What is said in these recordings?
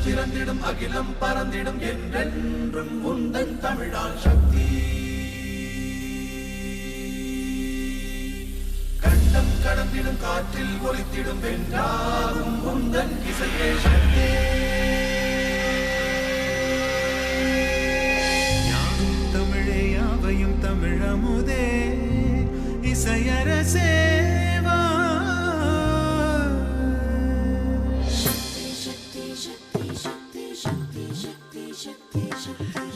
பிறந்திடும் அகிலம் பறந்திடும் என்றென்றும் உந்தன் தமிழால் சக்தி கண்டம் கடந்திடும் காற்றில் ஒலித்திடும் வென்றாகும் உந்தன் இசையே சக்தி யாவும் தமிழே யாவையும் தமிழமுதே இசையரசே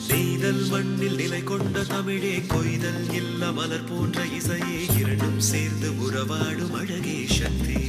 நெய்தல் மண்ணில் நிலை கொண்ட தமிழே கொய்தல் இல்ல மலர் போன்ற இசையே இரண்டும் சேர்ந்து உறவாடும் அழகே சக்தி